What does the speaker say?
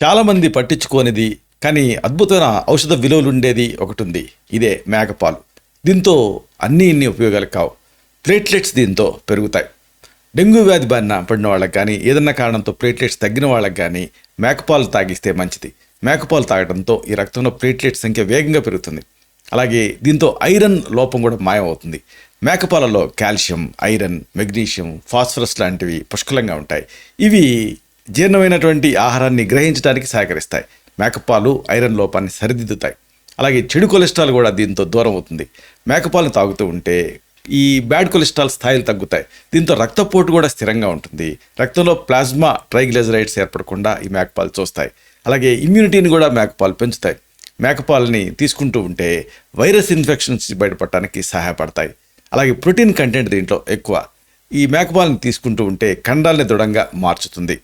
చాలామంది పట్టించుకోనిది కానీ అద్భుతమైన ఔషధ విలువలు ఉండేది ఒకటి ఉంది. ఇదే మేకపాలు. దీంతో ఇన్ని ఉపయోగాలు కావు. ప్లేట్లెట్స్ దీంతో పెరుగుతాయి. డెంగ్యూ వ్యాధి బారిన పడిన వాళ్ళకి కానీ ఏదన్నా కారణంతో ప్లేట్లెట్స్ తగ్గిన వాళ్ళకి కానీ మేకపాలు తాగిస్తే మంచిది. మేకపాలు తాగడంతో ఈ రక్తంలో ప్లేట్లెట్స్ సంఖ్య వేగంగా పెరుగుతుంది. అలాగే దీంతో ఐరన్ లోపం కూడా మాయమవుతుంది. మేకపాలలో కాల్షియం, ఐరన్, మెగ్నీషియం, ఫాస్ఫరస్ లాంటివి పుష్కలంగా ఉంటాయి. ఇవి జీర్ణమైనటువంటి ఆహారాన్ని గ్రహించడానికి సహకరిస్తాయి. మేకపాలు ఐరన్ లోపాన్ని సరిదిద్దుతాయి. అలాగే చెడు కొలెస్ట్రాల్ కూడా దీంతో దూరం అవుతుంది. మేకపాలను తాగుతూ ఉంటే ఈ బ్యాడ్ కొలెస్ట్రాల్ స్థాయిలు తగ్గుతాయి. దీంతో రక్తపోటు కూడా స్థిరంగా ఉంటుంది. రక్తంలో ప్లాస్మా ట్రైగ్లిజరైడ్స్ ఏర్పడకుండా ఈ మేకపాలు చూస్తాయి. అలాగే ఇమ్యూనిటీని కూడా మేకపాలు పెంచుతాయి. మేకపాలని తీసుకుంటూ ఉంటే వైరస్ ఇన్ఫెక్షన్స్ బయటపడటానికి సహాయపడతాయి. అలాగే ప్రోటీన్ కంటెంట్ దీంట్లో ఎక్కువ. ఈ మేకపాలను తీసుకుంటూ ఉంటే కండాలని దృఢంగా మార్చుతుంది.